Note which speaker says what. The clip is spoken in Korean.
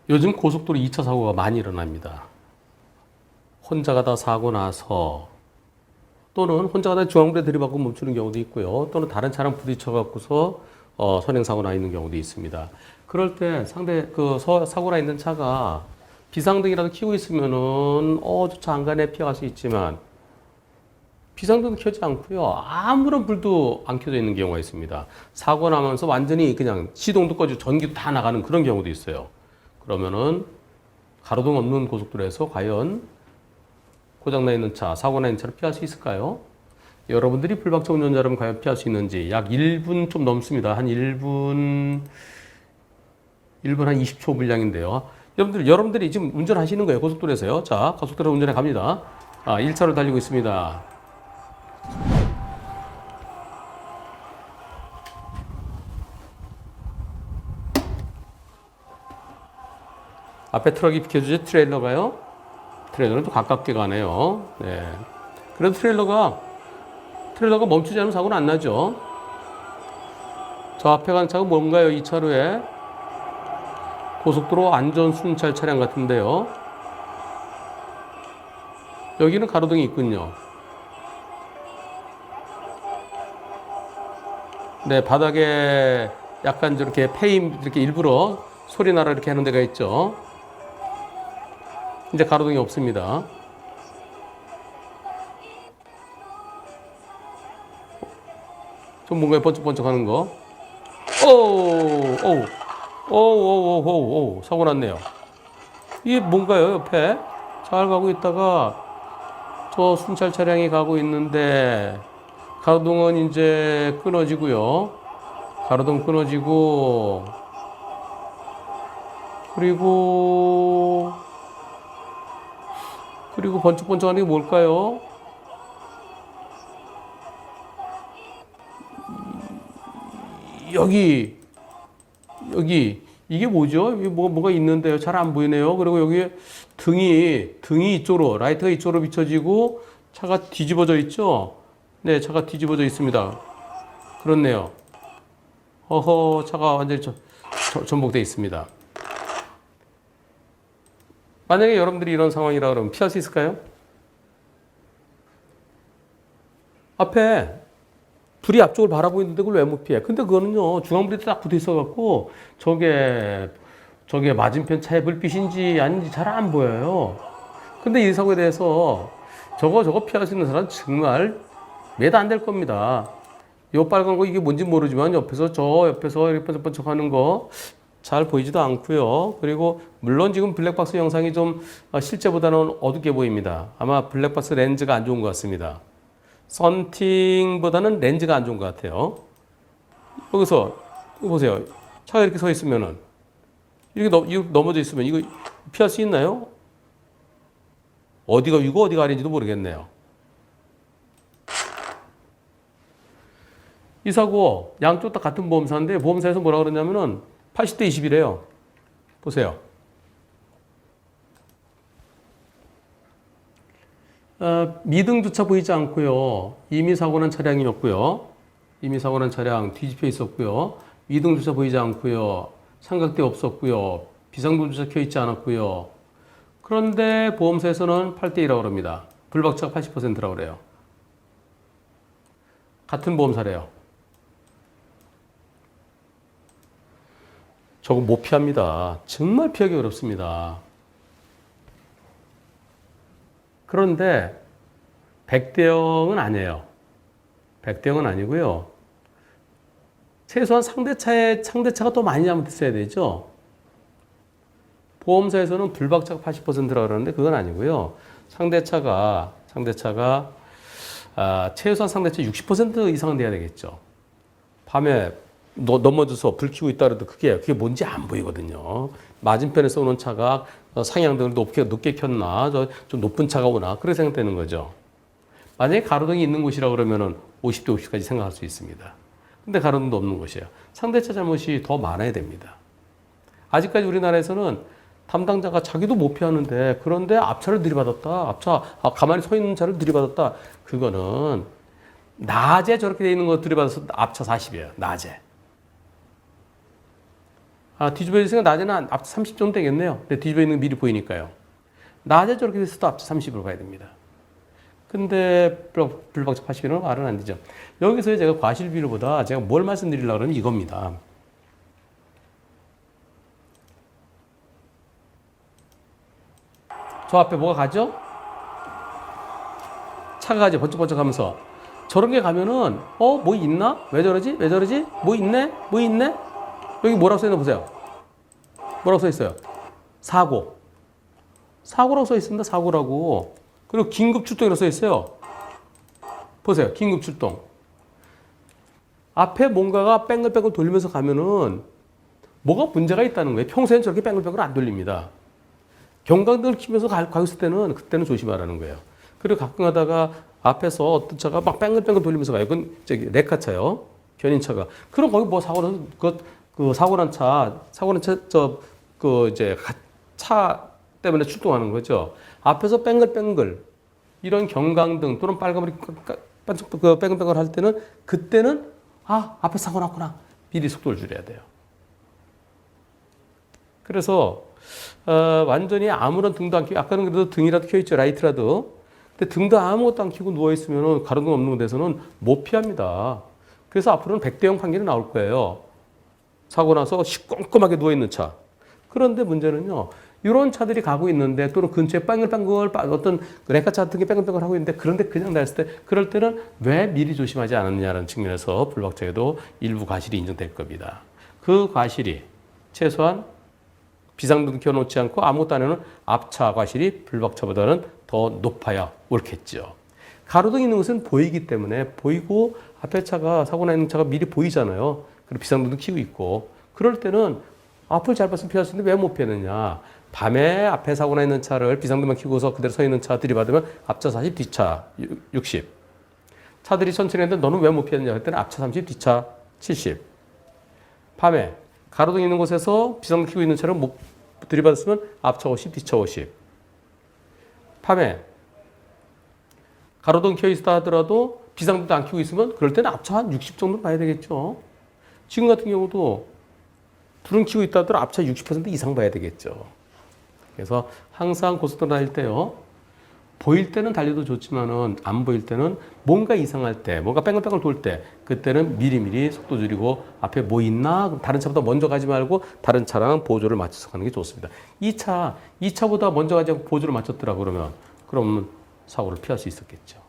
Speaker 1: 요즘 고속도로 2차 사고가 많이 일어납니다. 혼자 가다 사고 나서 또는 혼자 가다 중앙부에 들이받고 멈추는 경우도 있고요. 또는 다른 차량 부딪혀 갖고서 선행사고 나 있는 경우도 있습니다. 그럴 때 상대 사고 나 있는 차가 비상등이라도 켜고 있으면은 저 차 안 가네 피할 수 있지만 비상등도 켜지 않고요. 아무런 불도 안 켜져 있는 경우가 있습니다. 사고 나면서 완전히 그냥 시동도 꺼지고 전기도 다 나가는 그런 경우도 있어요. 그러면은 가로등 없는 고속도로에서 과연 고장나 있는 차, 사고 나 있는 차를 피할 수 있을까요? 여러분들이 불박차 운전자라면 과연 피할 수 있는지 약 1분 좀 넘습니다. 한 1분 한 20초 분량인데요. 여러분들이 지금 운전하시는 거예요. 고속도로에서요. 자, 고속도로 운전해 갑니다. 1차로 달리고 있습니다. 앞에 트럭이 비켜주죠. 트레일러가요. 트레일러는 좀 가깝게 가네요. 네. 그래도 트레일러가 멈추지 않으면 사고는 안 나죠. 저 앞에 가는 차가 뭔가요? 이 차로에 고속도로 안전 순찰 차량 같은데요. 여기는 가로등이 있군요. 네, 바닥에 약간 저렇게 페임 이렇게 일부러 소리 나라 이렇게 하는 데가 있죠. 이제 가로등이 없습니다. 좀 뭔가 번쩍번쩍 하는 거. 오, 사고 났네요. 이게 뭔가요, 옆에? 잘 가고 있다가 저 순찰 차량이 가고 있는데 가로등은 이제 끊어지고요. 가로등 끊어지고 그리고 번쩍번쩍하는 게 뭘까요? 여기 이게 뭐죠? 이게 뭐가 있는데요. 잘 안 보이네요. 그리고 여기 등이 이쪽으로 라이트가 이쪽으로 비춰지고 차가 뒤집어져 있죠. 네, 차가 뒤집어져 있습니다. 그렇네요. 차가 완전히 전복되어 있습니다. 만약에 여러분들이 이런 상황이라 그러면 피할 수 있을까요? 앞에 불이 앞쪽을 바라보고 있는데 그걸 왜 못 피해? 근데 그거는요, 중앙불이 딱 붙어 있어갖고, 저게 맞은편 차의 불빛인지 아닌지 잘 안 보여요. 근데 이 사고에 대해서 저거 피할 수 있는 사람은 정말 몇 안 될 겁니다. 요 빨간 거 이게 뭔지 모르지만 옆에서 이렇게 번쩍번쩍 하는 거 잘 보이지도 않고요. 그리고 물론 지금 블랙박스 영상이 좀 실제보다는 어둡게 보입니다. 아마 블랙박스 렌즈가 안 좋은 것 같습니다. 썬팅보다는 렌즈가 안 좋은 것 같아요. 여기서 이거 보세요. 차가 이렇게 서 있으면은 이렇게 넘어져 있으면 이거 피할 수 있나요? 어디가 위고 어디가 아래인지도 모르겠네요. 이 사고 양쪽 다 같은 보험사인데 보험사에서 뭐라 그러냐면은 80대 20이래요. 보세요. 미등 주차 보이지 않고요. 이미 사고 난 차량이었고요. 이미 사고 난 차량 뒤집혀 있었고요. 미등 주차 보이지 않고요. 삼각대 없었고요. 비상등 주차 켜 있지 않았고요. 그런데 보험사에서는 8대 2라고 합니다. 불박차가 80%라고 그래요. 같은 보험사래요. 저거 못 피합니다. 정말 피하기 어렵습니다. 그런데 100대 0은 아니에요. 100대 0은 아니고요. 최소한 상대차가 더 많이 잘못했어야 되죠. 보험사에서는 불박차가 80%라고 그러는데 그건 아니고요. 상대차가 최소한 상대차 60% 이상은 돼야 되겠죠. 밤에 넘어져서 불 켜고 있다 그래도 그게 뭔지 안 보이거든요. 맞은편에서 오는 차가 상향등을 높게 켰나, 좀 높은 차가 오나, 그렇게 생각되는 거죠. 만약에 가로등이 있는 곳이라 그러면은 50대 50까지 생각할 수 있습니다. 근데 가로등도 없는 곳이에요. 상대차 잘못이 더 많아야 됩니다. 아직까지 우리나라에서는 담당자가 자기도 못 피하는데, 그런데 앞차를 들이받았다. 가만히 서 있는 차를 들이받았다. 그거는 낮에 저렇게 돼 있는 거 들이받아서 앞차 40이에요. 낮에. 뒤집어 있으니까 낮에는 앞차 30 정도 되겠네요. 근데 뒤집어 있는 게 미리 보이니까요. 낮에 저렇게 됐어도 앞차 30으로 가야 됩니다. 근데 블록박차 81은 말은 안 되죠. 여기서 제가 과실비율보다 제가 뭘 말씀드리려고 그러면 이겁니다. 저 앞에 뭐가 가죠? 차가 가죠. 번쩍번쩍 하면서. 저런 게 가면은, 뭐 있나? 왜 저러지? 왜 저러지? 뭐 있네? 뭐 있네? 여기 뭐라고 써있나 보세요. 뭐라고 써있어요? 사고. 사고라고 써있습니다. 사고라고. 그리고 긴급 출동이라고 써있어요. 보세요. 긴급 출동. 앞에 뭔가가 뺑글뺑글 돌리면서 가면은 뭐가 문제가 있다는 거예요. 평소엔 저렇게 뺑글뺑글 안 돌립니다. 경광등을 켜면서 가고 있을 때는 그때는 조심하라는 거예요. 그리고 가끔 가다가 앞에서 어떤 차가 막 뺑글뺑글 돌리면서 가요. 그건 저기 레카차요. 견인차가. 그럼 거기 뭐 사고는 사고 난 차, 이제 차 때문에 출동하는 거죠. 앞에서 뺑글뺑글 이런 경광등 또는 빨간불이 반짝 뺑글뺑글 할 때는 그때는 앞에 사고 났구나. 미리 속도를 줄여야 돼요. 그래서 완전히 아무런 등도 안 켜고 아까는 그래도 등이라도 켜있죠. 라이트라도. 근데 등도 아무것도 안 켜고 누워있으면 가로등 없는 데서는 못 피합니다. 그래서 앞으로는 100대0 판결이 나올 거예요. 사고 나서 시꺼멓게 누워있는 차. 그런데 문제는요. 이런 차들이 가고 있는데 또는 근처에 뺑글뺑글 어떤 레카차 같은 게 뺑글뺑글 하고 있는데 그런데 그냥 놨을 때 그럴 때는 왜 미리 조심하지 않았느냐는 측면에서 블록박차에도 일부 과실이 인정될 겁니다. 그 과실이 최소한 비상등 켜놓지 않고 아무것도 안 해놓은 앞차 과실이 블록박차보다는 더 높아야 옳겠죠. 가로등 있는 것은 보이기 때문에 보이고 앞에 차가 사고 나 있는 차가 미리 보이잖아요. 그리고 비상등도 켜고 있고 그럴 때는 앞을 잘 봤으면 피할 수 있는데 왜 못 피하느냐. 밤에 앞에 사고 나 있는 차를 비상등만 켜고서 그대로 서 있는 차 들이받으면 앞차 40, 뒤차 60. 차들이 천천히 했는데 너는 왜 못 피했느냐 했더니 앞차 30, 뒤차 70. 밤에 가로등 있는 곳에서 비상등 켜고 있는 차를 못 들이받았으면 앞차 50, 뒤차 50. 밤에 가로등 켜 있다 하더라도 비상등도 안 켜고 있으면 그럴 때는 앞차 한 60 정도 봐야 되겠죠. 지금 같은 경우도 불은 켜고 있다 하더라도 앞차 60% 이상 봐야 되겠죠. 그래서 항상 고속도로 다닐 때요. 보일 때는 달려도 좋지만은 안 보일 때는 뭔가 이상할 때, 뭔가 뺑글뺑글 돌 때 그때는 미리미리 속도 줄이고 앞에 뭐 있나? 다른 차보다 먼저 가지 말고 다른 차랑 보조를 맞춰서 가는 게 좋습니다. 이 차보다 먼저 가지 않고 보조를 맞췄더라 그러면 사고를 피할 수 있었겠죠.